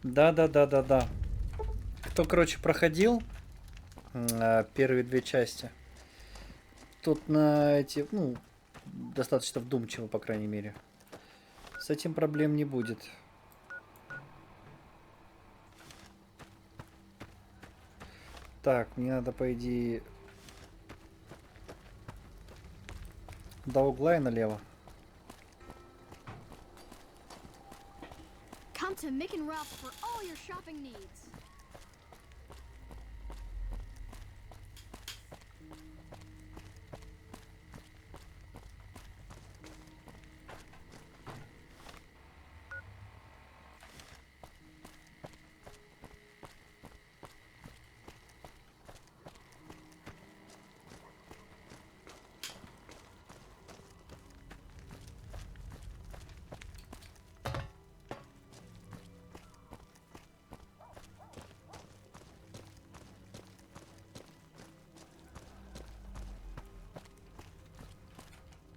Да. Кто, короче, проходил первые две части, тут на эти, ну, достаточно вдумчиво, по крайней мере. С этим проблем не будет. Так, мне надо, по идее, до угла и налево. Come to Mick and Ralph's for all your shopping needs.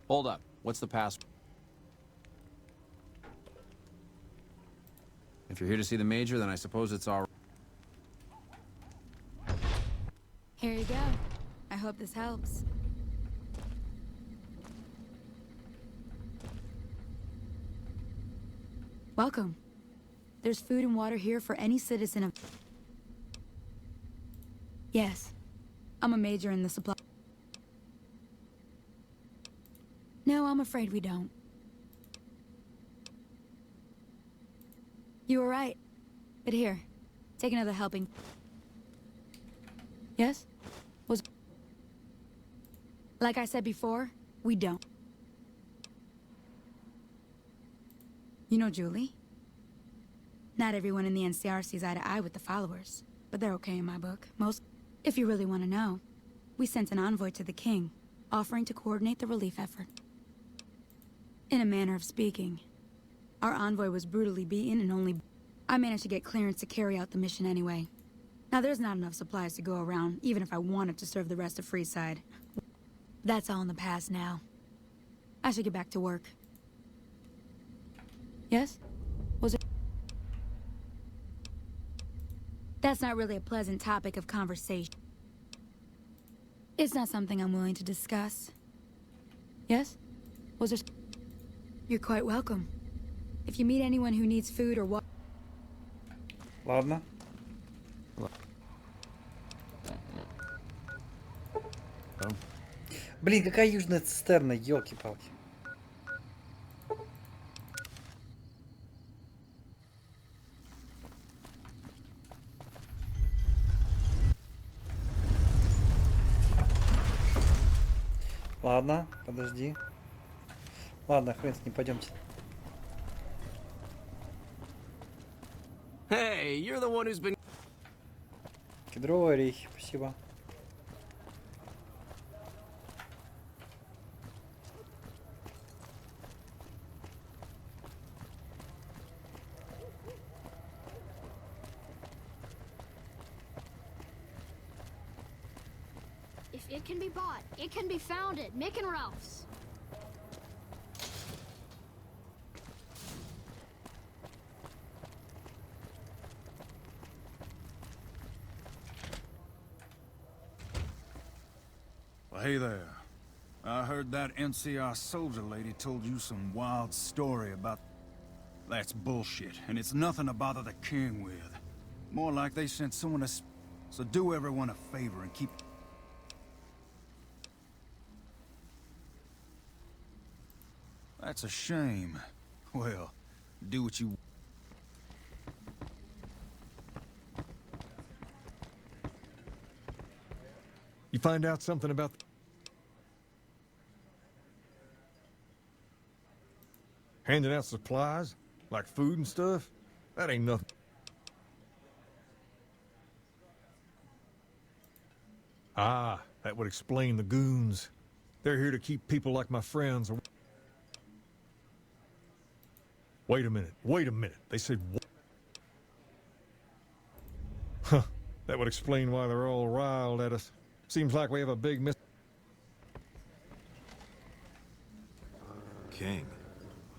Hold up. What's the password? If you're here to see the Major, then I suppose it's all right. Here you go. I hope this helps. Welcome. There's food and water here for any citizen of... Yes. I'm a major in the supply... No, I'm afraid we don't. You were right. But here, take another helping. Yes? Was... Like I said before, we don't. You know Julie? Not everyone in the NCR sees eye to eye with the followers, but they're okay in my book. Most... If you really want to know, we sent an envoy to the king, offering to coordinate the relief effort. In a manner of speaking, our envoy was brutally beaten and only... I managed to get clearance to carry out the mission anyway. Now there's not enough supplies to go around, even if I wanted to serve the rest of Freeside. That's all in the past now. I should get back to work. Yes? Was it... That's not really a pleasant topic of conversation. It's not something I'm willing to discuss. Yes? Was there... You're quite welcome. If you meet anyone who needs food or water... Ладно. Блин, какая южная цистерна, елки-палки. Ладно, подожди. Ладно, хрен с ним, пойдемте. Hey, you're the one who's been... Кедровые орехи, спасибо. If it can be bought, it can be found at Mick and Ralph's. Well, hey there. I heard that NCR soldier lady told you some wild story about... That's bullshit, and it's nothing to bother the king with. More like they sent someone to... So do everyone a favor and keep... That's a shame. Well, do what you... You find out something about... Handing out supplies? Like food and stuff? That ain't nothing. Ah, that would explain the goons. They're here to keep people like my friends... Wait a minute. They said... Huh, that would explain why they're all riled at us. Seems like we have a big miss... King,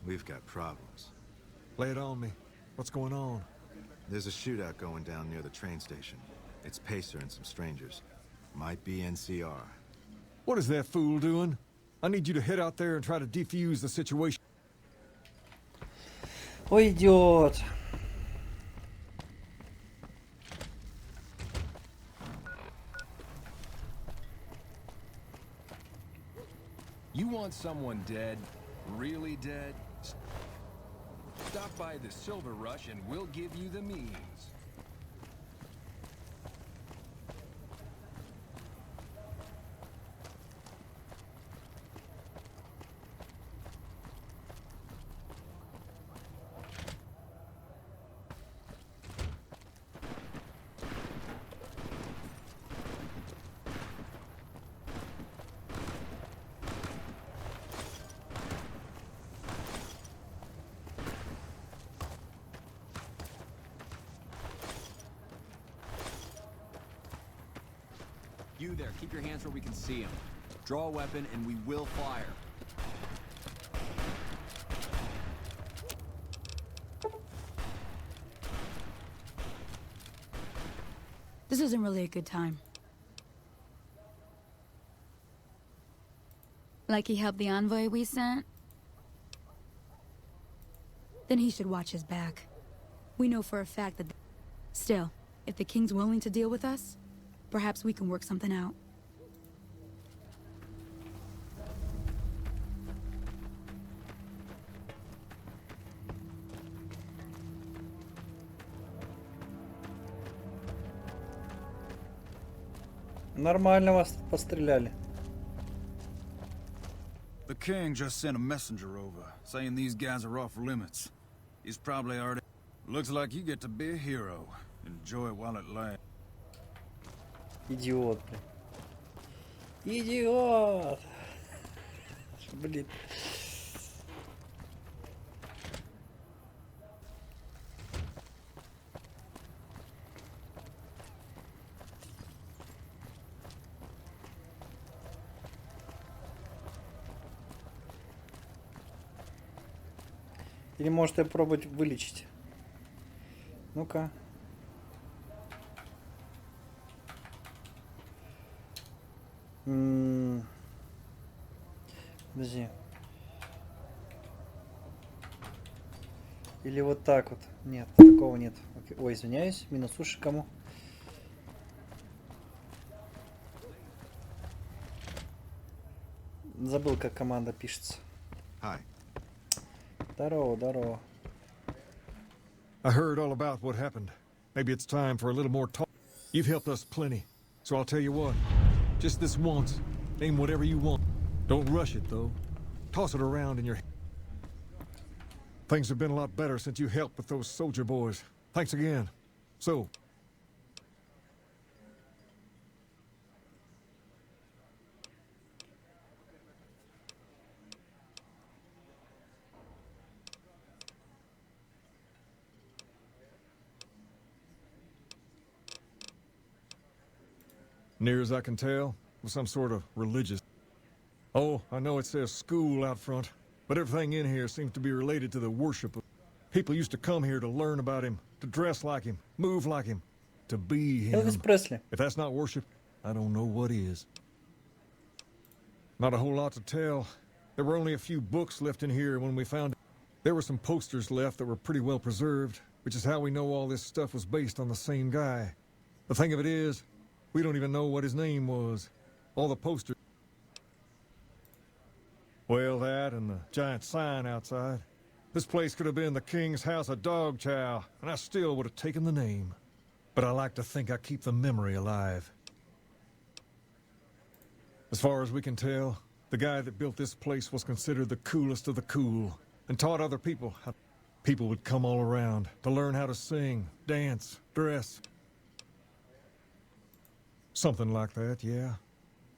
we've got problems. Lay it on me. What's going on? There's a shootout going down near the train station. It's Pacer and some strangers. Might be NCR. What is that fool doing? I need you to head out there and try to defuse the situation. Ой, идиот. You want someone dead? Really dead? Stop by the Silver Rush and we'll give you the means. You there, keep your hands where we can see him. Draw a weapon and we will fire. This isn't really a good time. Like he helped the envoy we sent? Then he should watch his back. We know for a fact that... Still, if the king's willing to deal with us, perhaps we can work something out. Нормально вас постреляли. The king just sent a messenger over, saying these guys are off limits. He's probably already... Looks like you get to be a hero. Enjoy it while it lasts. Идиот, блин. Идиот! Блин. Или может ее пробовать вылечить? Ну-ка. Подожди. Или вот так вот. Нет, такого нет. Окей. Ой, извиняюсь. Минус уши кому? Забыл, как команда пишется. Hi. Здорово, здорово. I heard all about what happened. Maybe it's time for a little more talk. You've helped us plenty, so I'll tell you what. Just this once, name whatever you want. Don't rush it, though. Toss it around in your head. Things have been a lot better since you helped with those soldier boys. Thanks again. So, near as I can tell, was some sort of religious... Oh, I know it says school out front, but everything in here seems to be related to the worship of... People used to come here to learn about him, to dress like him, move like him, to be him. Elvis Presley. If that's not worship, I don't know what is. Not a whole lot to tell. There were only a few books left in here when we found it. There were some posters left that were pretty well preserved, which is how we know all this stuff was based on the same guy. The thing of it is, we don't even know what his name was. All the posters... Well, that and the giant sign outside. This place could have been the King's House of Dog Chow, and I still would have taken the name. But I like to think I keep the memory alive. As far as we can tell, the guy that built this place was considered the coolest of the cool, and taught other people how... People would come all around to learn how to sing, dance, dress. Something like that, yeah.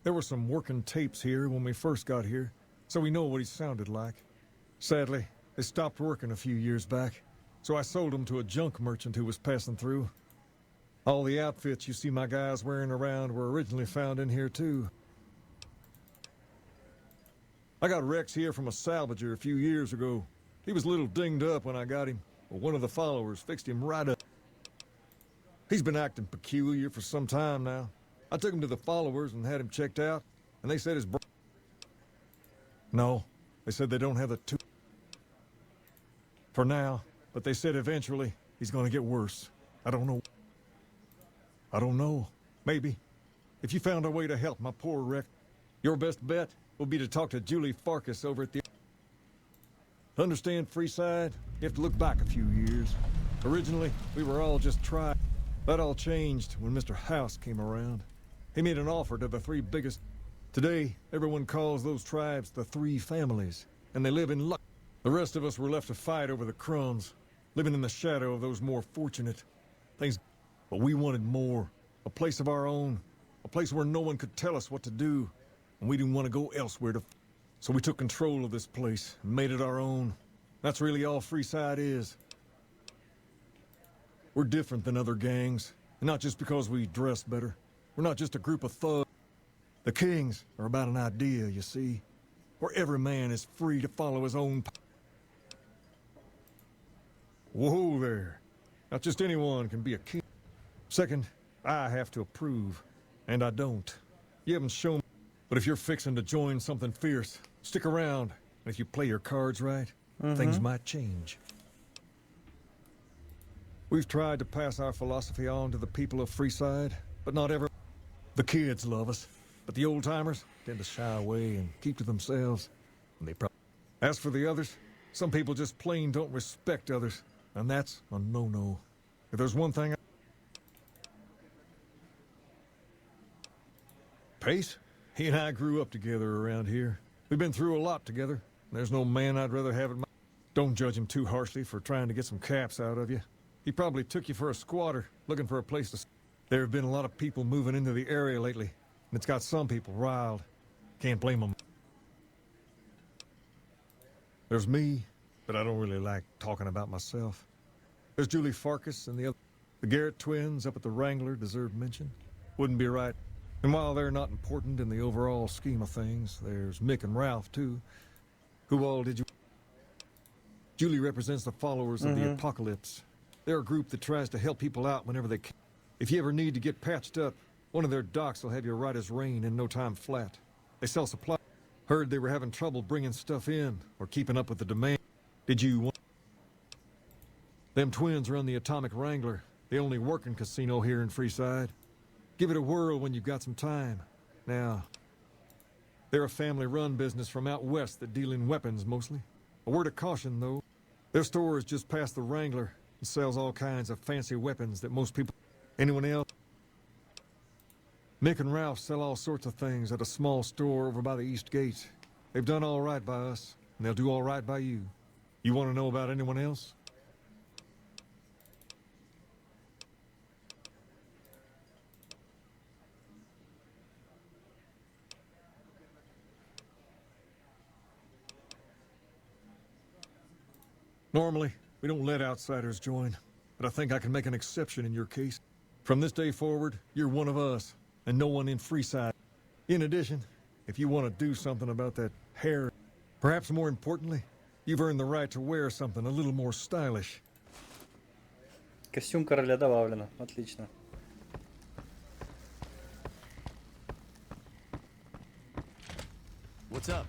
There were some working tapes here when we first got here, so we know what he sounded like. Sadly, they stopped working a few years back, so I sold them to a junk merchant who was passing through. All the outfits you see my guys wearing around were originally found in here too. I got Rex here from a salvager a few years ago. He was a little dinged up when I got him, but one of the followers fixed him right up. He's been acting peculiar for some time now. I took him to the followers and had him checked out, and they said his No, they said they don't have the two for now, but they said eventually he's gonna get worse. I don't know. Maybe. If you found a way to help my poor wreck, your best bet will be to talk to Julie Farkas over at the... To understand Freeside, you have to look back a few years. Originally, we were all just tribes. That all changed when Mr. House came around. He made an offer to the three biggest... Today, everyone calls those tribes the Three Families, and they live in luck. The rest of us were left to fight over the crumbs, living in the shadow of those more fortunate things. But we wanted more, a place of our own, a place where no one could tell us what to do, and we didn't want to go elsewhere to... So we took control of this place and made it our own. That's really all Freeside is. We're different than other gangs, and not just because we dress better. We're not just a group of thugs. The Kings are about an idea, you see, where every man is free to follow his own... Whoa there. Not just anyone can be a king. Second, I have to approve, and I don't. You haven't shown... But if you're fixing to join something fierce, stick around, and if you play your cards right, things might change. We've tried to pass our philosophy on to the people of Freeside, but not ever. The kids love us, but the old-timers tend to shy away and keep to themselves. And As for the others, some people just plain don't respect others, and that's a no-no. If there's one thing... Pace? He and I grew up together around here. We've been through a lot together. There's no man I'd rather have in my... Don't judge him too harshly for trying to get some caps out of you. He probably took you for a squatter, looking for a place to... There have been a lot of people moving into the area lately, and it's got some people riled. Can't blame them. There's me, but I don't really like talking about myself. There's Julie Farkas and the other... The Garrett twins up at the Wrangler deserve mention. Wouldn't be right. And while they're not important in the overall scheme of things, there's Mick and Ralph, too. Who all did you... Julie represents the followers of the Apocalypse. They're a group that tries to help people out whenever they can. If you ever need to get patched up, one of their docs will have you right as rain in no time flat. They sell supplies. Heard they were having trouble bringing stuff in or keeping up with the demand. Did you want... Them twins run the Atomic Wrangler, the only working casino here in Freeside. Give it a whirl when you've got some time. Now, they're a family-run business from out west that deal in weapons mostly. A word of caution, though. Their store is just past the Wrangler and sells all kinds of fancy weapons that most people... Anyone else? Mick and Ralph sell all sorts of things at a small store over by the East Gate. They've done all right by us, and they'll do all right by you. You want to know about anyone else? Normally, we don't let outsiders join, but I think I can make an exception in your case. From this day forward, you're one of us, and no one in Freeside. In addition, if you want to do something about that hair, perhaps more importantly, you've earned the right to wear something a little more stylish. Костюм короля добавлено. Отлично. What's up?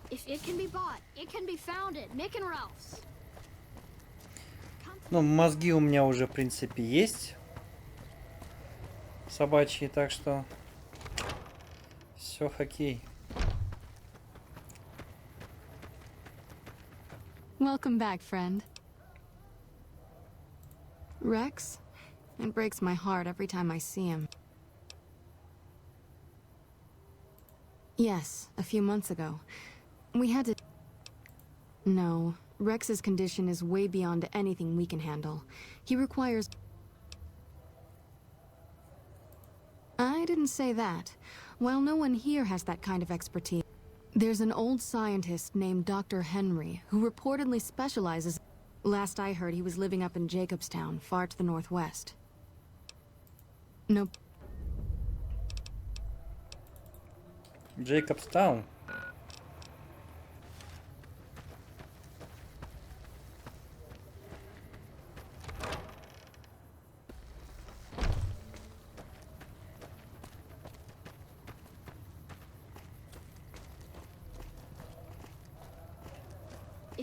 If it can be bought, it can be found at Mick and Ralph's. Ну, мозги у меня уже, в принципе, есть. Собачьи, так что... Все хоккей. Welcome back, friend. Rex? It breaks my heart every time I see him. Yes, a few months ago. We had to... No, Rex's condition is way beyond anything we can handle. He requires... I didn't say that. While no one here has that kind of expertise, there's an old scientist named Dr. Henry who reportedly specializes... Last I heard, he was living up in Jacobstown, far to the northwest. Nope. Jacobstown.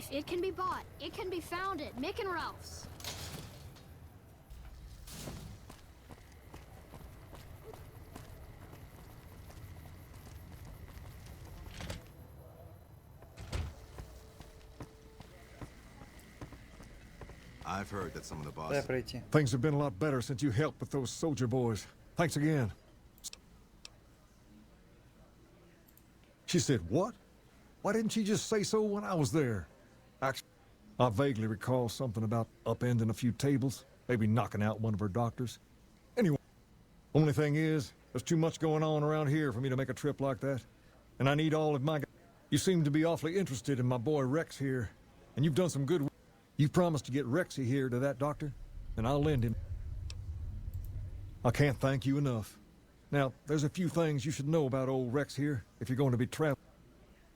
safe. It can be bought. It can be found at Mick and Ralph's. I've heard that some of the Дай bosses... пройти. Things have been a lot better since you helped with those soldier boys. Thanks again. She said, what? Why didn't she just say so when I was there? Actually, I vaguely recall something about upending a few tables, maybe knocking out one of her doctors. Anyway, only thing is, there's too much going on around here for me to make a trip like that. And I need all of my... You seem to be awfully interested in my boy Rex here, and you've done some good work. You promised to get Rexy here to that doctor, and I'll lend him. I can't thank you enough. Now, there's a few things you should know about old Rex here if you're going to be traveling.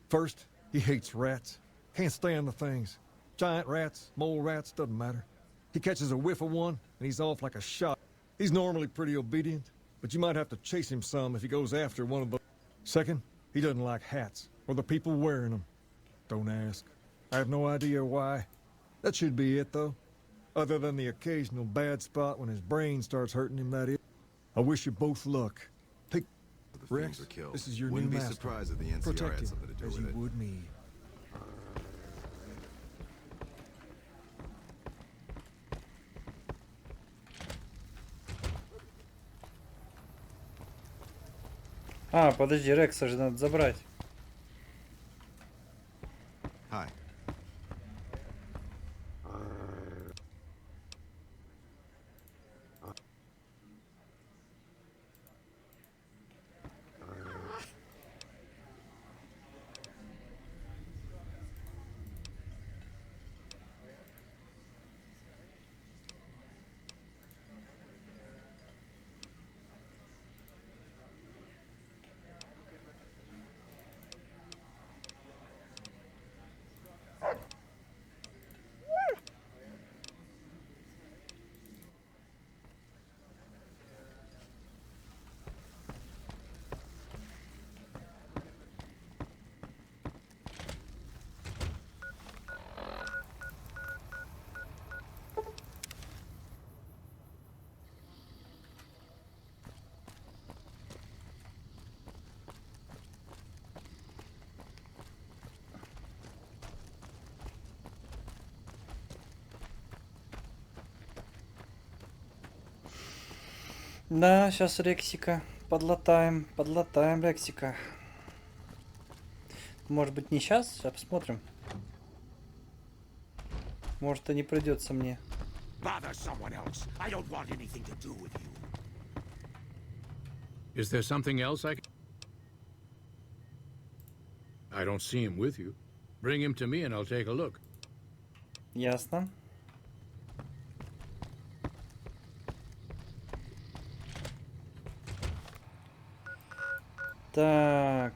First, he hates rats. Can't stand the things. Giant rats, mole rats, doesn't matter. He catches a whiff of one, and he's off like a shot. He's normally pretty obedient, but you might have to chase him some if he goes after one of those. Second, he doesn't like hats, or the people wearing them. Don't ask. I have no idea why. That should be it, though. Other than the occasional bad spot when his brain starts hurting him, that is. I wish you both luck. Take The fiends Rex, were killed. this is your Wouldn't new be master. surprised if the NCR Protect had him something to do as with you it. would me. А, подожди, Рекса же надо забрать. Hi. Да, сейчас Рексика подлатаем, подлатаем Рексика. Может быть не сейчас, сейчас посмотрим. Может и не придется мне. Bother someone else. I don't want anything to do with you. Is there something else I can... I don't see him with you. Bring him to me and I'll take a look. Ясно. Так.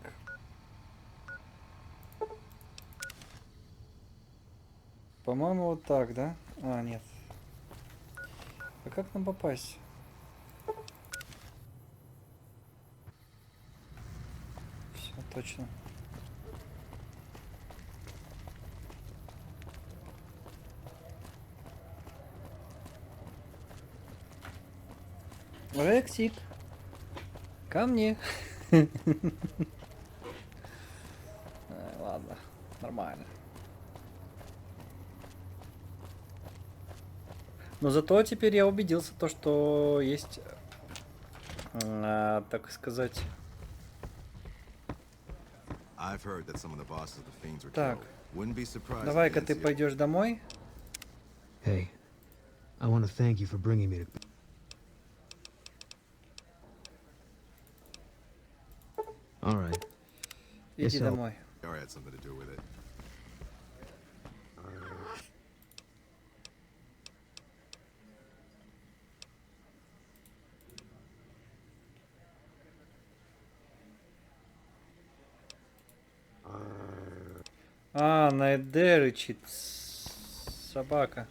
По-моему, вот так, да? А, нет. А как нам попасть? Все, точно. Рексик, ко мне. Ладно, нормально. Но зато теперь я убедился, то, что есть, так сказать. Так, давай-ка ты пойдешь домой. Hey, I want to thank you for bringing me to... All right. Иди домой. А, Найде рычит. Собака.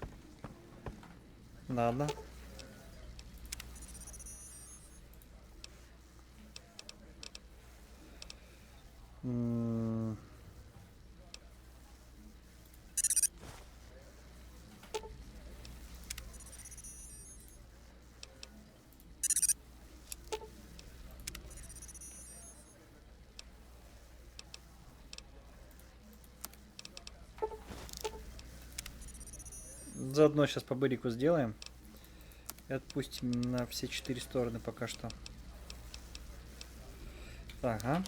Ладно. Заодно сейчас по бырику сделаем. И отпустим на все 4 стороны пока что. Ага.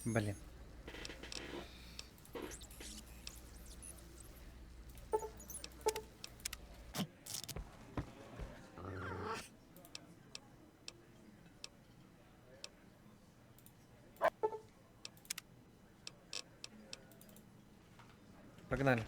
Блин. Погнали.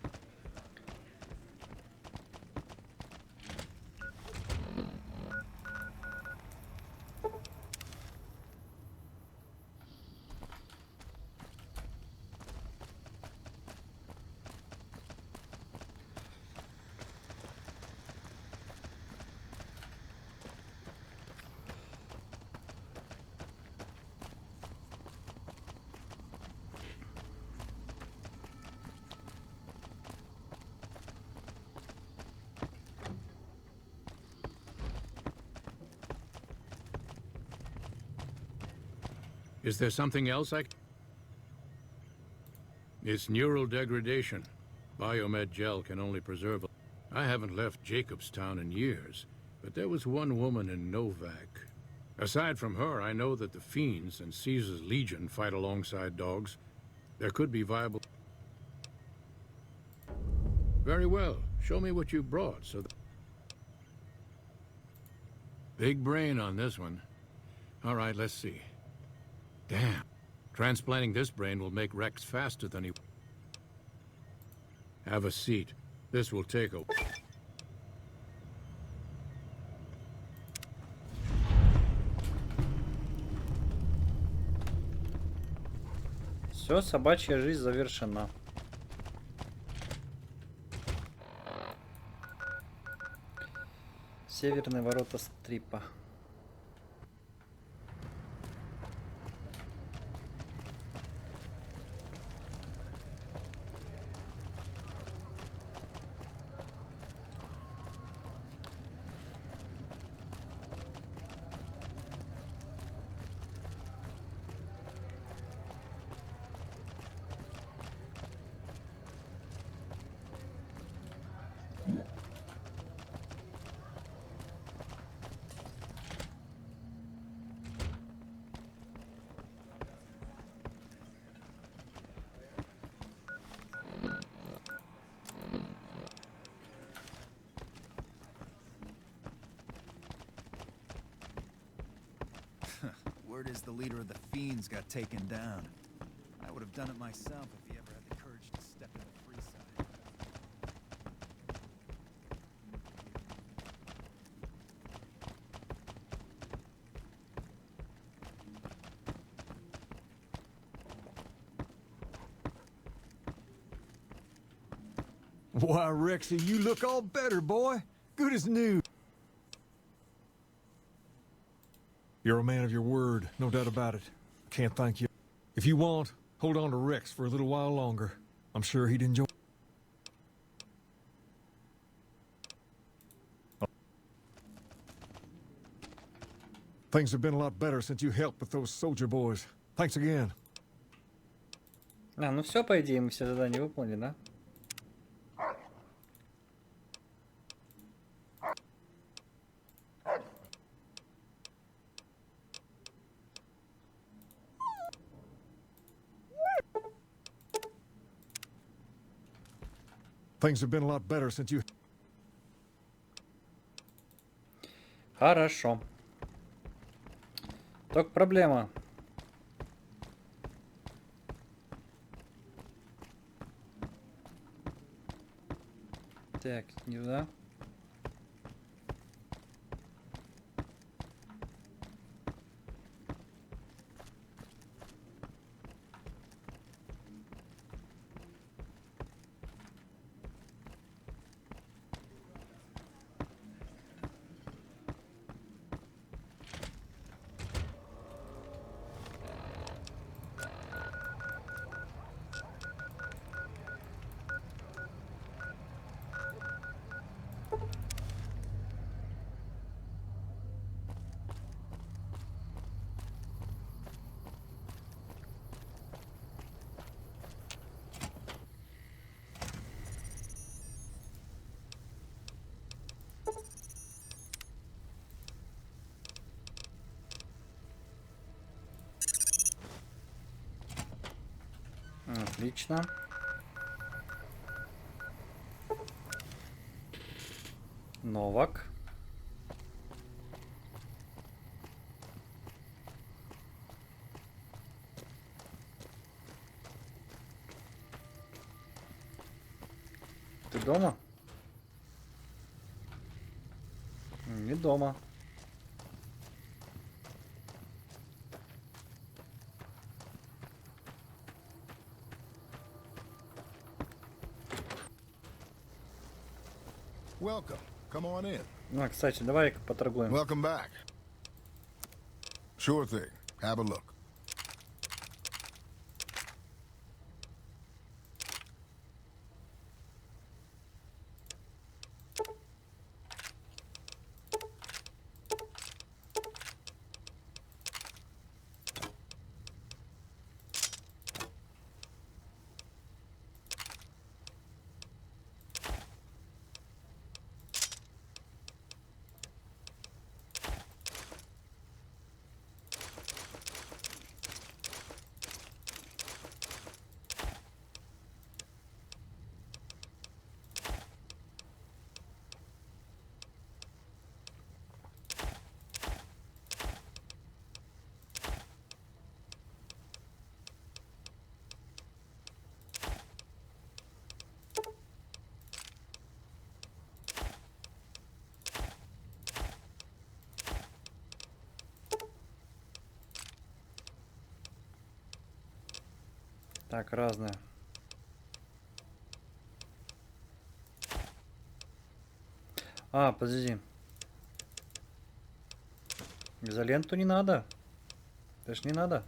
Is there something else It's neural degradation. Biomed gel can only preserve... I haven't left Jacobstown in years, but there was one woman in Novak. Aside from her, I know that the Fiends and Caesar's Legion fight alongside dogs. There could be viable... Very well. Show me what you brought, so that... Big brain on this one. All right, let's see. Damn. Transplanting this brain will make Rex faster than he... Have a seat. This will take a... Все, собачья жизнь завершена. Северные ворота Стрипа. Word is the leader of the Fiends got taken down. I would have done it myself if he ever had the courage to step in the free side. Why, Rexy, you look all better, boy. Good as new. You're a man of your word, no doubt about it. Can't thank you. If you want, hold on to Rex for a little while longer. I'm sure he'd enjoy... Things have been a lot better since you helped with those soldier boys. Thanks again. А, ну все, по идее, мы все задания выполнили, да? Things have been a lot better since you... Хорошо. Только проблема. Так, не туда. Отлично. Новак. Ты дома? Не дома. Welcome. Come on in. Ну, кстати, давай поторгуем. Welcome back. Sure thing. Have a look. Так, разное. А, подожди. Изоленту не надо. Это ж не надо.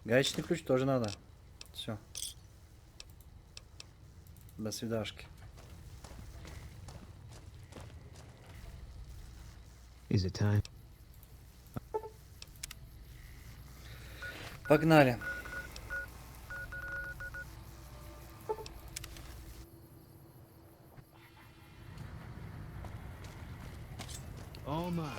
Гаечный ключ тоже надо. Все. До свидашки. Is it time? Погнали. All mine.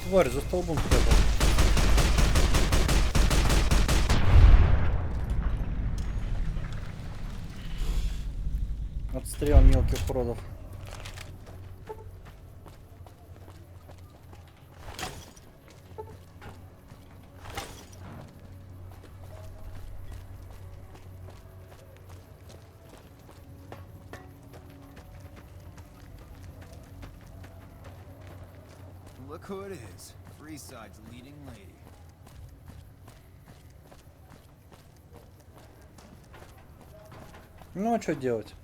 Тварь за столбом спрятал. Отстрел мелких уродов. Look who it is. Freeside's leading lady. Ну, а что делать?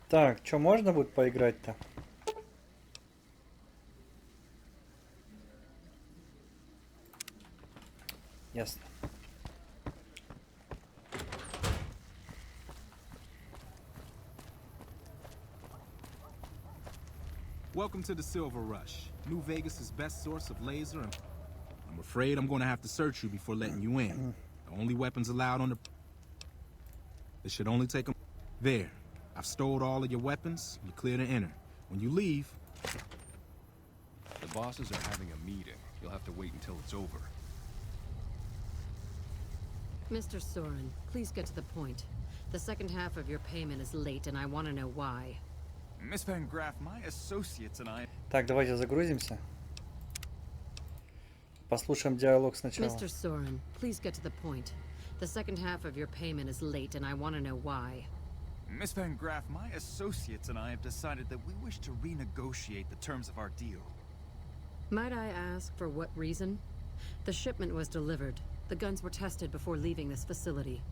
Так, что можно будет поиграть-то? Ясно. Welcome to the Silver Rush, New Vegas' best source of laser and... I'm afraid I'm going to have to search you before letting you in. The only weapons allowed on the... It should only take them... There. I've stowed all of your weapons. You're clear to enter. When you leave... The bosses are having a meeting. You'll have to wait until it's over. Mr. Soren, please get to the point. The second half of your payment is late, and I want to know why. Miss Van Graff, my associates and I... Так, давайте загрузимся. Послушаем диалог сначала. Mr. Soren, please get to the point. The second half of your payment is late, and I want to know why. Miss Van Graff, my associates and I have decided that we wish to renegotiate the terms of our deal. Might I ask for what reason? The shipment was delivered. The guns were tested before leaving this facility.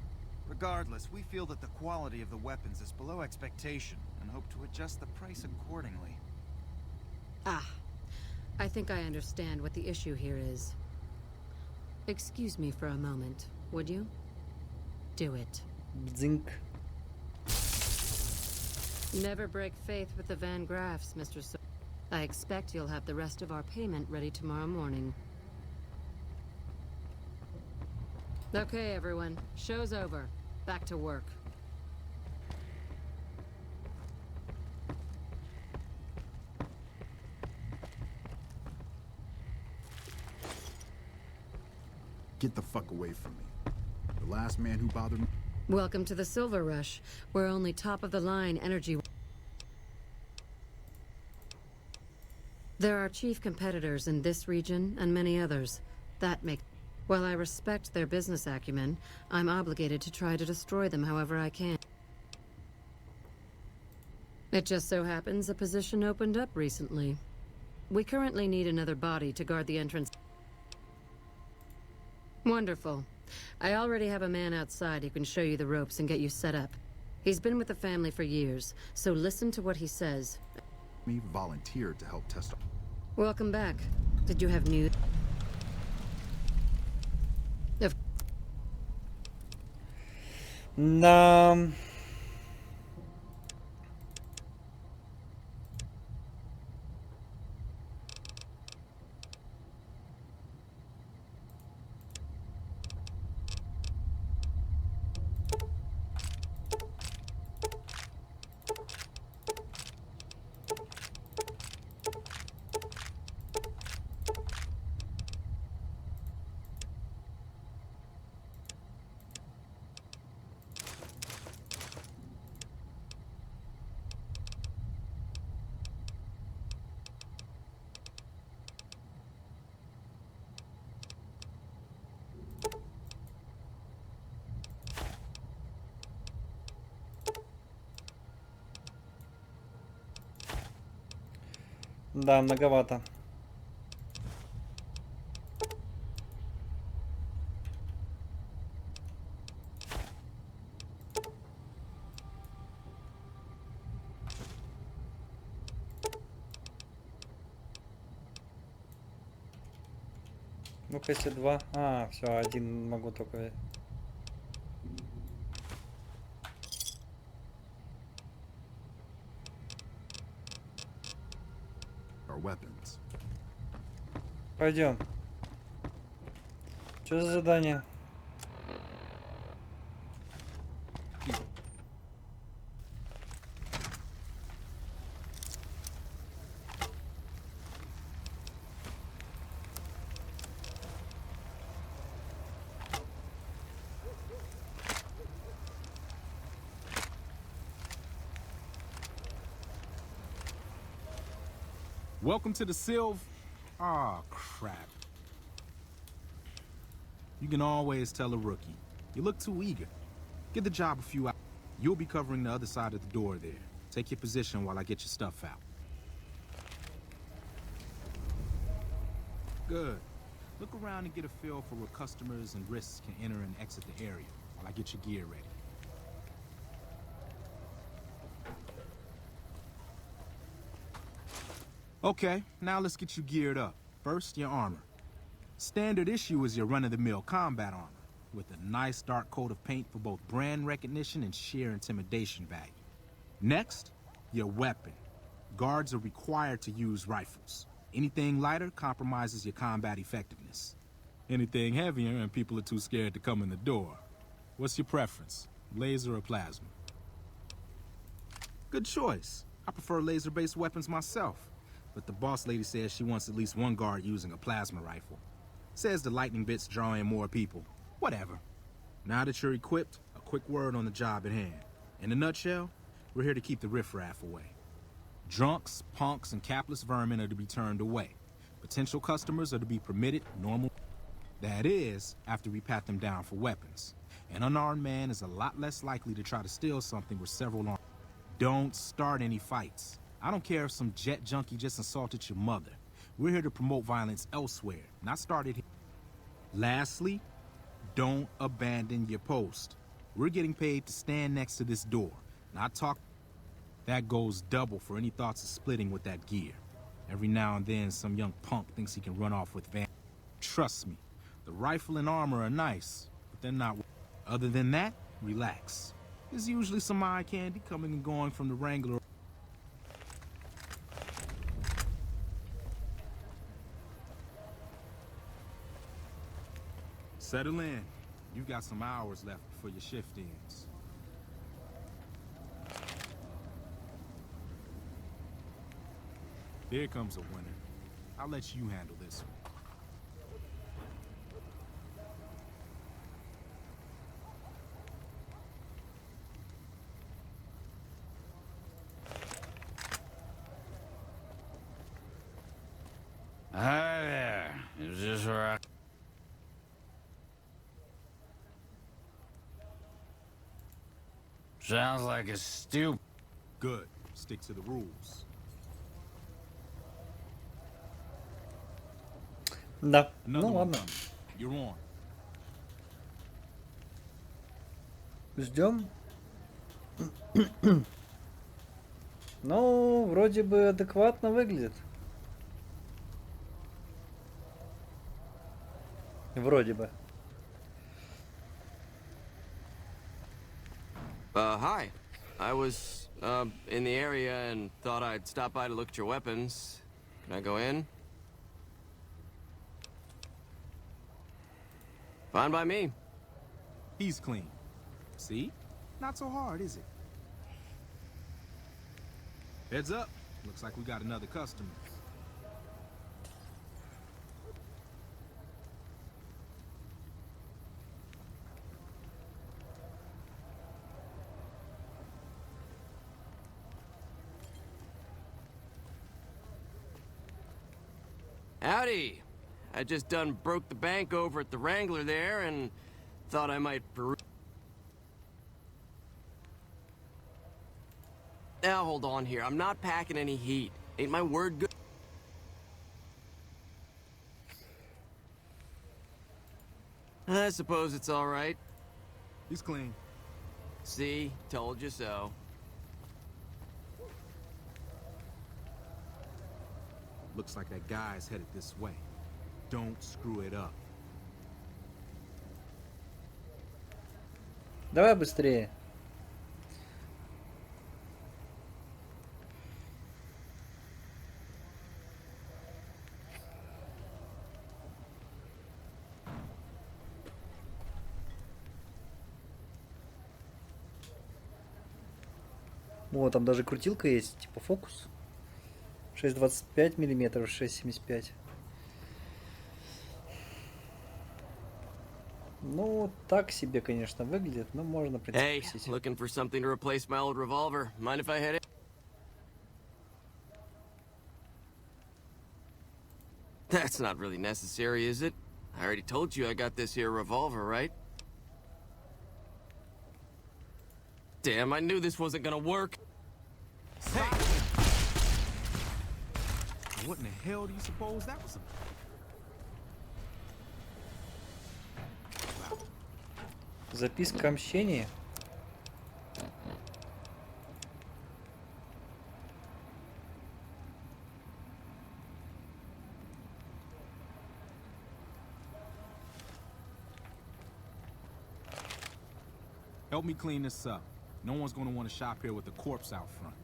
Regardless, we feel that the quality of the weapons is below expectation and hope to adjust the price accordingly. Ah, I think I understand what the issue here is. Excuse me for a moment, would you? Do it. Zinc. Never break faith with the Van Graffs, Mr. I expect you'll have the rest of our payment ready tomorrow morning. Okay, everyone. Show's over. Back to work. Get the fuck away from me. The last man who bothered me. Welcome to the Silver Rush, where only top-of-the-line energy... There are chief competitors in this region and many others. That makes... While I respect their business acumen, I'm obligated to try to destroy them however I can. It just so happens a position opened up recently. We currently need another body to guard the entrance. Wonderful. I already have a man outside who can show you the ropes and get you set up. He's been with the family for years, so listen to what he says. Me volunteered to help test. Welcome back. Did you have news? Да. Да, многовато. Ну-ка, если два. А, все, один могу только. Weapons. Пойдем. Что за задание? Welcome to the Sylv... Aw, crap. You can always tell a rookie. You look too eager. Get the job a few hours. You'll be covering the other side of the door there. Take your position while I get your stuff out. Good. Look around and get a feel for where customers and risks can enter and exit the area while I get your gear ready. Okay, now let's get you geared up. First, your armor. Standard issue is your run-of-the-mill combat armor, with a nice dark coat of paint for both brand recognition and sheer intimidation value. Next, your weapon. Guards are required to use rifles. Anything lighter compromises your combat effectiveness. Anything heavier and people are too scared to come in the door. What's your preference, laser or plasma? Good choice. I prefer laser-based weapons myself. But the boss lady says she wants at least one guard using a plasma rifle. Says the lightning bits draw in more people. Whatever. Now that you're equipped, a quick word on the job at hand. In a nutshell, we're here to keep the riffraff away. Drunks, punks, and capless vermin are to be turned away. Potential customers are to be permitted normal. That is, after we pat them down for weapons. An unarmed man is a lot less likely to try to steal something with several arms. Don't start any fights. I don't care if some jet junkie just insulted your mother. We're here to promote violence elsewhere, not started here. Lastly, don't abandon your post. We're getting paid to stand next to this door, not talk. That goes double for any thoughts of splitting with that gear. Every now and then, some young punk thinks he can run off with Van. Trust me, the rifle and armor are nice, but they're not. Other than that, relax. There's usually some eye candy coming and going from the Wrangler. Settle in. You've got some hours left before your shift ends. Here comes a winner. I'll let you handle this one. Hi there. Is this where I... Sounds like a stupid... Good. Stick to the rules. Да. Another Ну one ладно. coming. You're on. Ждем. Ну, вроде бы адекватно выглядит. Вроде бы. Hi. I was, in the area and thought I'd stop by to look at your weapons. Can I go in? Fine by me. He's clean. See? Not so hard, is it? Heads up. Looks like we got another customer. Howdy. I just done broke the bank over at the Wrangler there and thought I might peruse. Now hold on here. I'm not packing any heat. Ain't my word good? I suppose it's all right. He's clean. See? Told you so. Looks like that guy's headed this way. Don't screw it up. Давай быстрее. О, там даже крутилка есть, типа фокус. 6,25 миллиметров, 6,75. Ну, так себе, конечно, выглядит, но можно, в принципе, Hey, посетить. looking for something to replace my old revolver. Mind if I hit it? That's not really necessary, is it? I already told you I got this here revolver, right? Damn, I knew this wasn't gonna work. Hey! What in the hell do you suppose that was about? Записка о мщении. Help me clean this up. No one's gonna want to shop here with a corpse out front.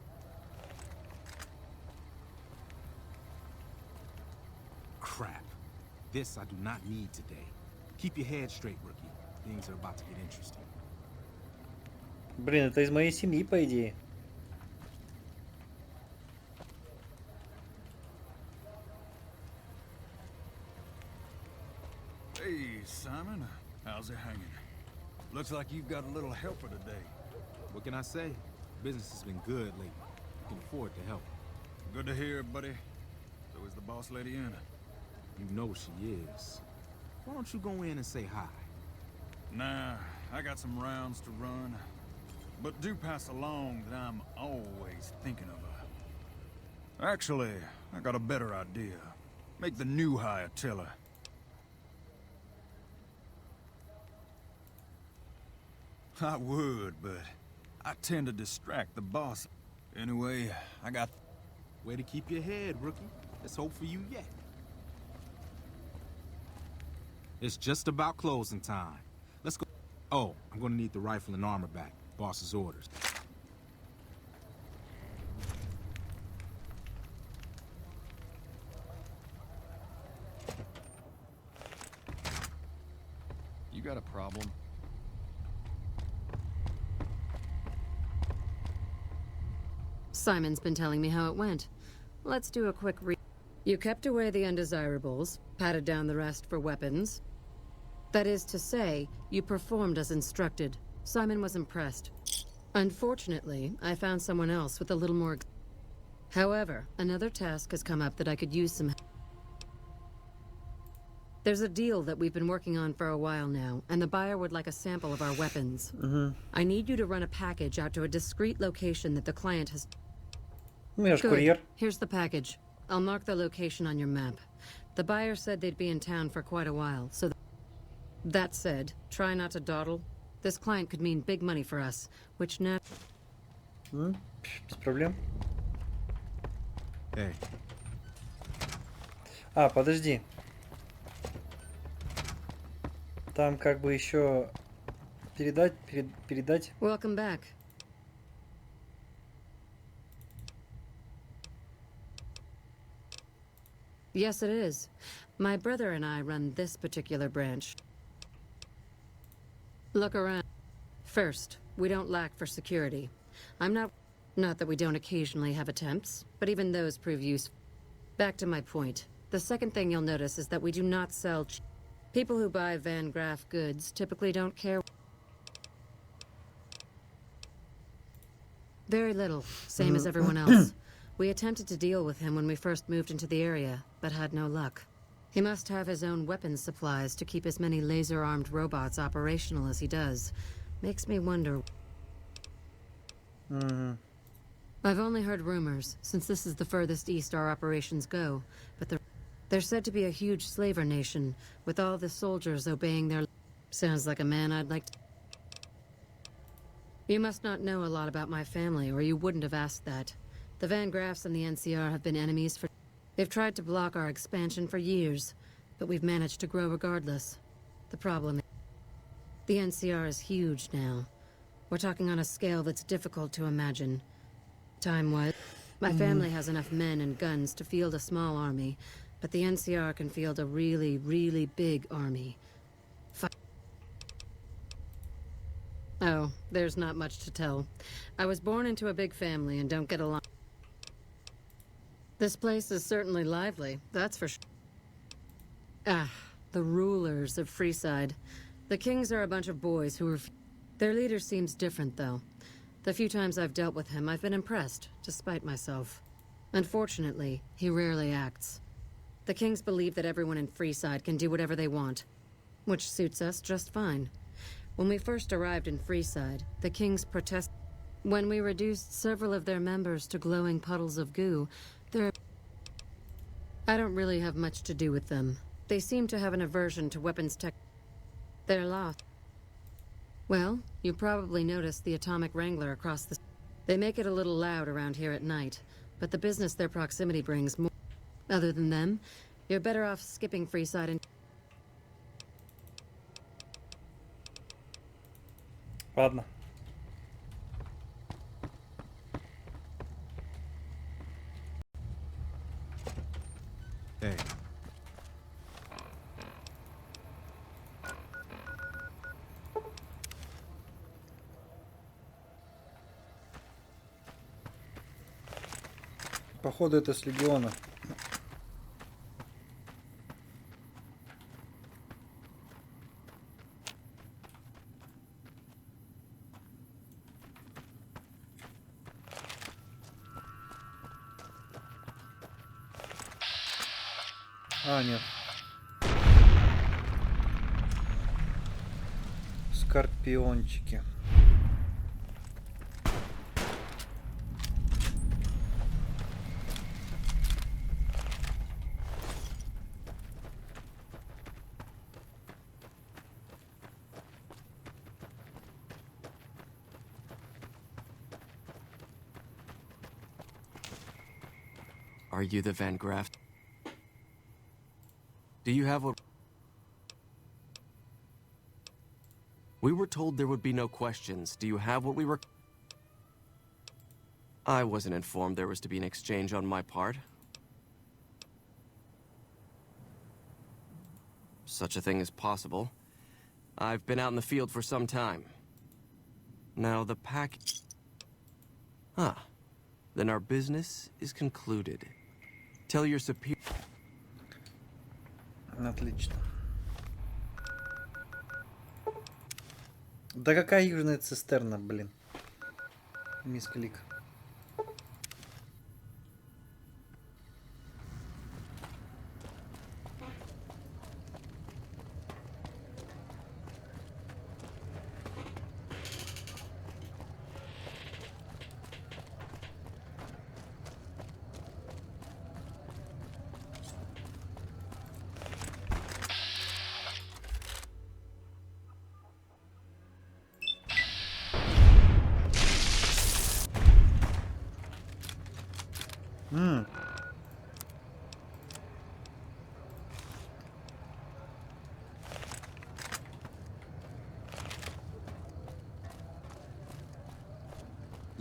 Crap. This I do not need today. Keep your head straight, rookie. Things are about to get interesting. Блин, это из моей семьи, по идее. Hey, Simon. How's it hanging? Looks like you've got a little helper today. What can I say? Business has been good lately. You can afford to help. Good to hear, buddy. So is the boss lady in? You know she is. Why don't you go in and say hi? Nah, I got some rounds to run. But do pass along that I'm always thinking of her. Actually, I got a better idea. Make the new hire tell her. I would, but I tend to distract the boss. Anyway, I got... Way to keep your head, rookie. Let's hope for you yet. It's just about closing time. Let's go. Oh, I'm gonna need the rifle and armor back. Boss's orders. You got a problem? Simon's been telling me how it went. Let's do a quick You kept away the undesirables, patted down the rest for weapons. That is to say, you performed as instructed. Simon was impressed. Unfortunately, I found someone else with a little more... However, another task has come up that I could use some... There's a deal that we've been working on for a while now, and the buyer would like a sample of our weapons. I need you to run a package out to a discreet location that the client has... Good. Here's the package. I'll mark the location on your map. The buyer said they'd be in town for quite a while, so... That said, try not to dawdle. This client could mean big money for us, which now... Без проблем. Hey. А, подожди. Там как бы еще передать. Welcome back. Yes, it is. My brother and I run this particular branch. Look around. First, we don't lack for security. Not that we don't occasionally have attempts, but even those prove useful. Back to my point. The second thing you'll notice is that we do not sell people who buy Van Graff goods typically don't care. Very little, same as everyone else. We attempted to deal with him when we first moved into the area, but had no luck. He must have his own weapons supplies to keep as many laser-armed robots operational as he does. Makes me wonder... I've only heard rumors, since this is the furthest east our operations go, but they're said to be a huge slaver nation, with all the soldiers obeying their... Sounds like a man I'd like to... You must not know a lot about my family, or you wouldn't have asked that. The Van Graffs and the NCR have been enemies for... They've tried to block our expansion for years, but we've managed to grow regardless. The problem is... The NCR is huge now. We're talking on a scale that's difficult to imagine. Time-wise, my family has enough men and guns to field a small army, but the NCR can field a really, really big army. Oh, there's not much to tell. I was born into a big family and don't get along. This place is certainly lively, that's for sure. Ah, the rulers of Freeside. The Kings are a bunch of boys who are... Their leader seems different, though. The few times I've dealt with him, I've been impressed, despite myself. Unfortunately, he rarely acts. The Kings believe that everyone in Freeside can do whatever they want, which suits us just fine. When we first arrived in Freeside, the Kings protested. When we reduced several of their members to glowing puddles of goo, I don't really have much to do with them. They seem to have an aversion to weapons tech. They're lost. Well, you probably noticed the atomic wrangler across the... They make it a little loud around here at night, but the business their proximity brings more... Other than them, you're better off skipping Freeside and... Ладно. Hey. Походу это с легиона. А, нет. Скорпиончики. Are you the Van Graff? Do you have what... We were told there would be no questions. Do you have what we were... I wasn't informed there was to be an exchange on my part. Such a thing is possible. I've been out in the field for some time. Now the pack... Ah. Then our business is concluded. Tell your superior... Отлично. Да какая южная цистерна, блин. Мисклик.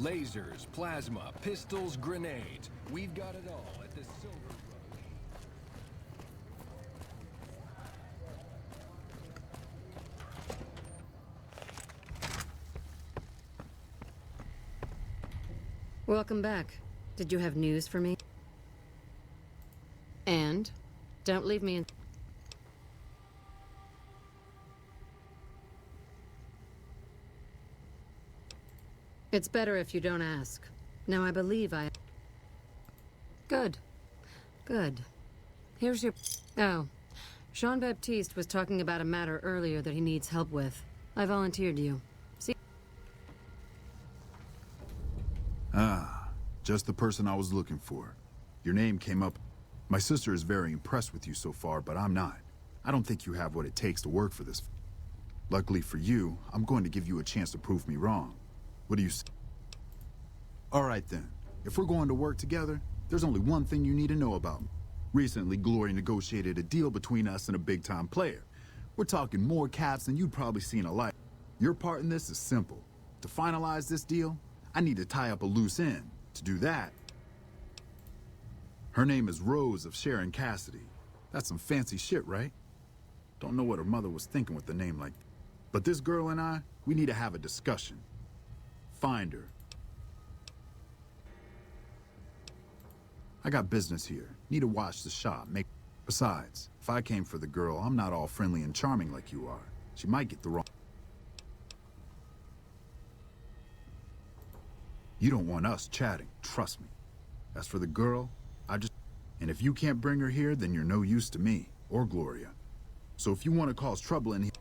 Lasers, plasma, pistols, grenades. We've got it all at the Silver Rush. Welcome back. Did you have news for me? And? Don't leave me in... It's better if you don't ask. Now I believe I... Good. Good. Here's your... Oh. Jean-Baptiste was talking about a matter earlier that he needs help with. I volunteered you. See... Ah, just the person I was looking for. Your name came up. My sister is very impressed with you so far, but I'm not. I don't think you have what it takes to work for this. Luckily for you, I'm going to give you a chance to prove me wrong. What do you say? All right then. If we're going to work together, there's only one thing you need to know about me. Recently, Glory negotiated a deal between us and a big-time player. We're talking more caps than you've probably seen alike. Your part in this is simple. To finalize this deal, I need to tie up a loose end. To do that, her name is Rose of Sharon Cassidy. That's some fancy shit, right? Don't know what her mother was thinking with a name like that. But this girl and I, we need to have a discussion. Find her. I got business here. Need to watch the shop. Besides, if I came for the girl, I'm not all friendly and charming like you are. She might get the wrong... You don't want us chatting, trust me. As for the girl, and if you can't bring her here, then you're no use to me, or Gloria. So if you want to cause trouble in here...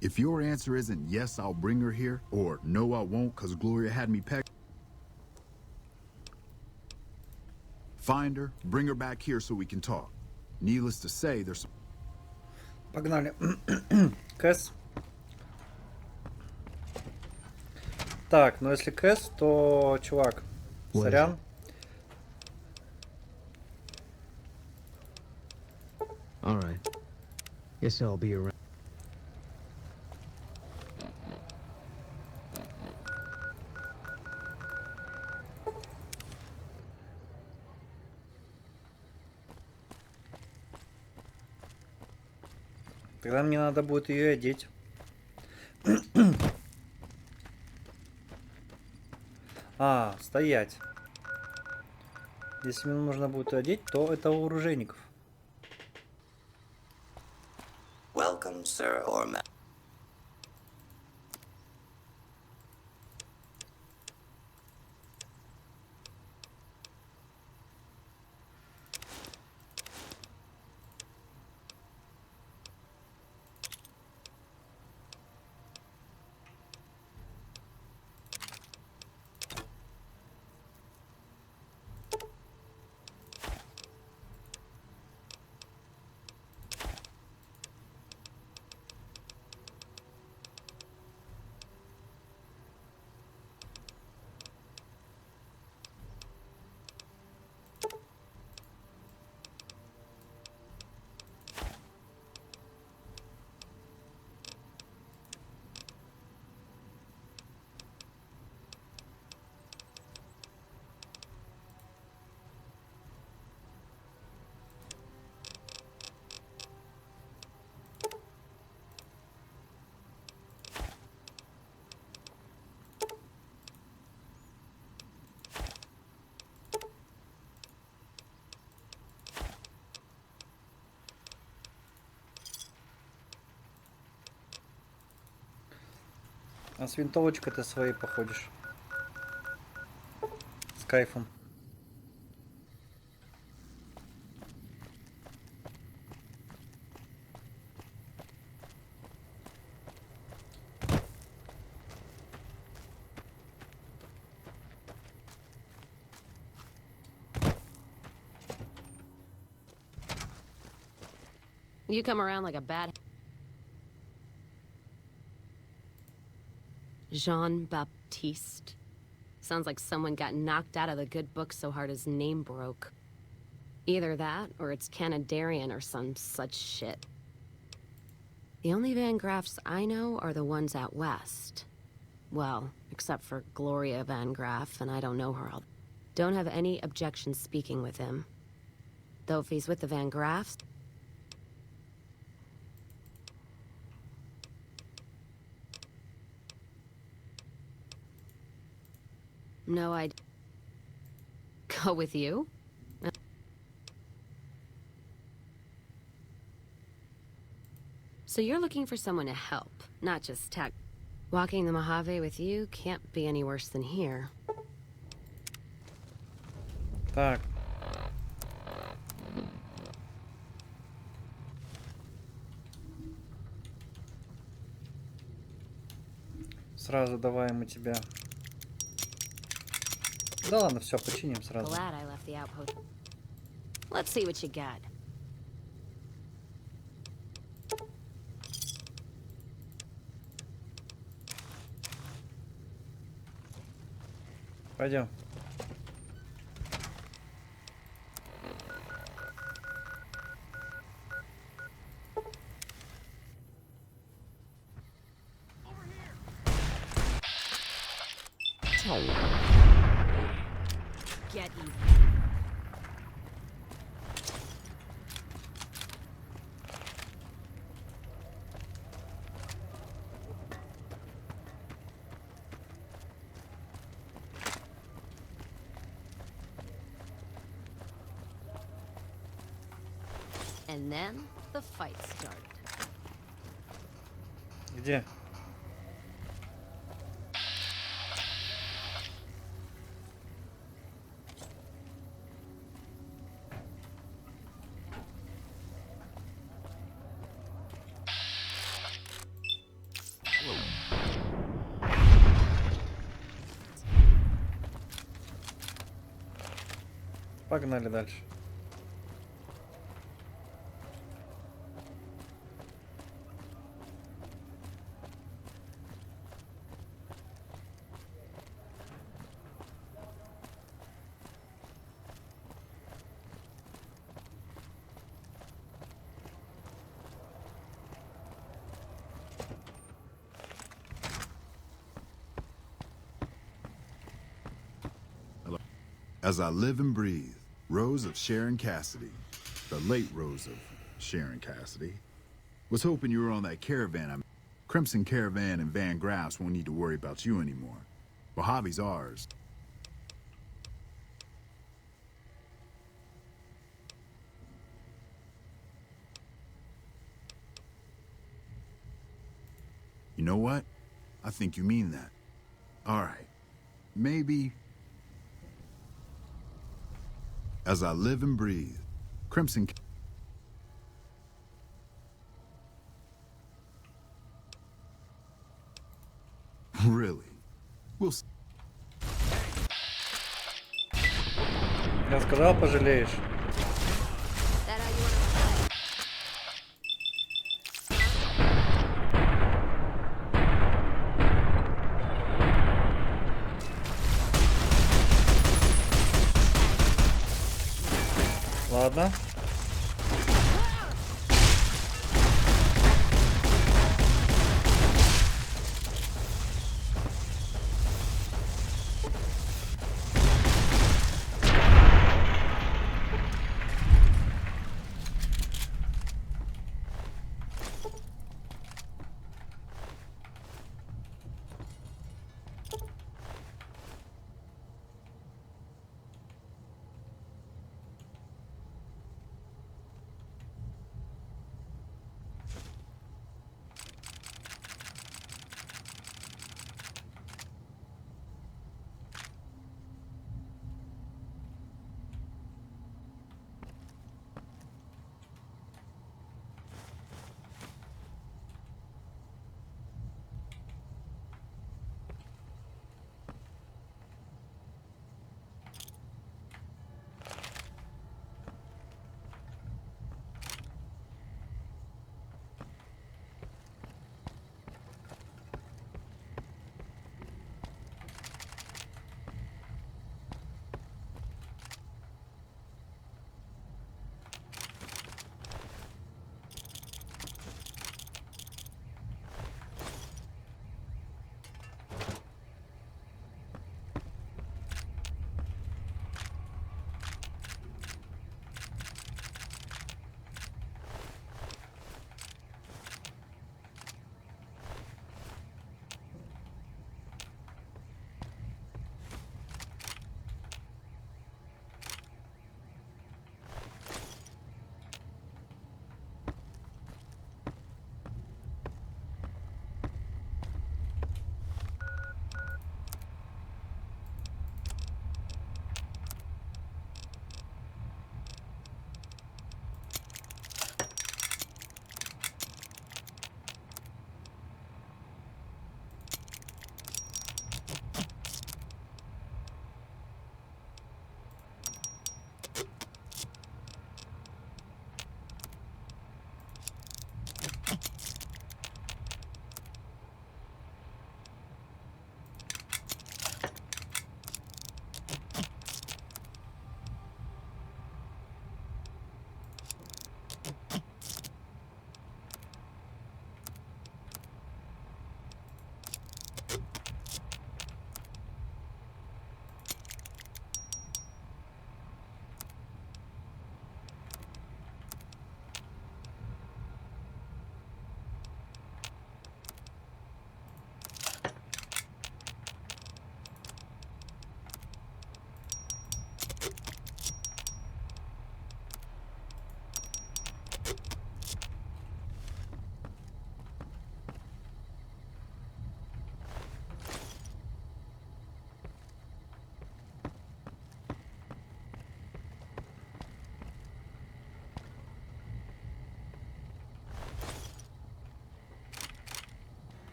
If your answer isn't yes, I'll bring her here, or no, I won't, because Gloria had me pegged... Find her, bring her back here so we can talk. Needless to say, there's some... Погнали. Кэс. Так, ну если Кэс, то, чувак, сорян. All right. Guess I'll be around. Тогда мне надо будет ее одеть. А, стоять. Если мне нужно будет одеть, то это у оружейников. Welcome, sir or ma'am. А с винтовочкой ты своей походишь. С кайфом. You come around like a bad... Jean-Baptiste. Sounds like someone got knocked out of the good book so hard his name broke. Either that, or it's Canadarian or some such shit. The only Van Graffs I know are the ones out west. Well, except for Gloria Van Graff, and I don't know her. Don't have any objection speaking with him. Though if he's with the Van Graffs... No, I'd... go with you? So you're looking for someone to help, not just tag... Walking the Mojave with you can't be any worse than here. Так. Сразу давай мы тебя... Да ладно, все, починим сразу. Glad I left the outpost. Let's see what you got. Пойдем. Get even. And then the fight started. Где? Погнали дальше. As I live and breathe, Rose of Sharon Cassidy, the late Rose of Sharon Cassidy, was hoping you were on that caravan. Crimson Caravan and Van Graffs won't need to worry about you anymore. Mojave's ours. You know what? I think you mean that. All right. Maybe... As I live and breathe, Crimson... Really? We'll... Я сказал, пожалеешь. Ладно.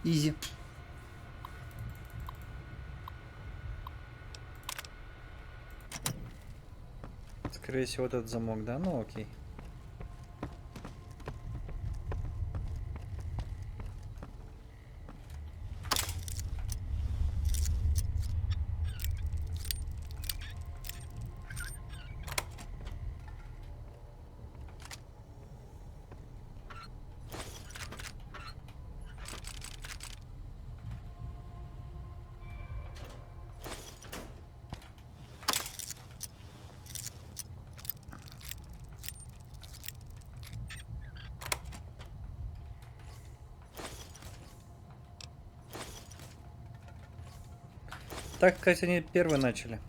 Изи. Скорее всего, вот этот замок, да? Ну окей. Так, кстати, они первые начали.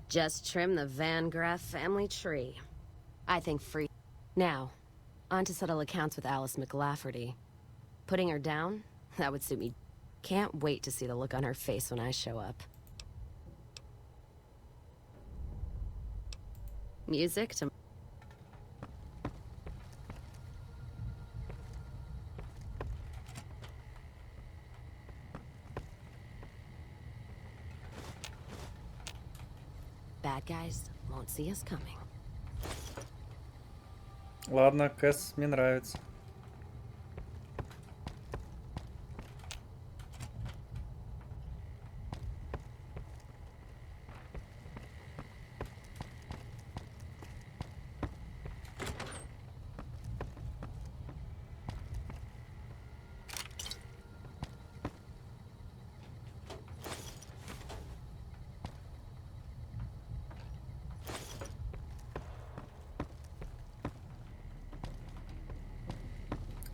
Just trim the Van Graff family tree. I think free. Now, on to settle accounts with Alice McLafferty. Putting her down? That would suit me. Can't wait to see the look on her face when I show up. Music to... Bad guys won't see us coming. Ладно, Кэс мне нравится.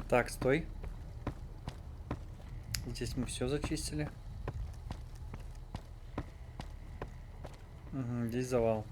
Так, стой. Здесь мы все зачистили. Угу, здесь завал.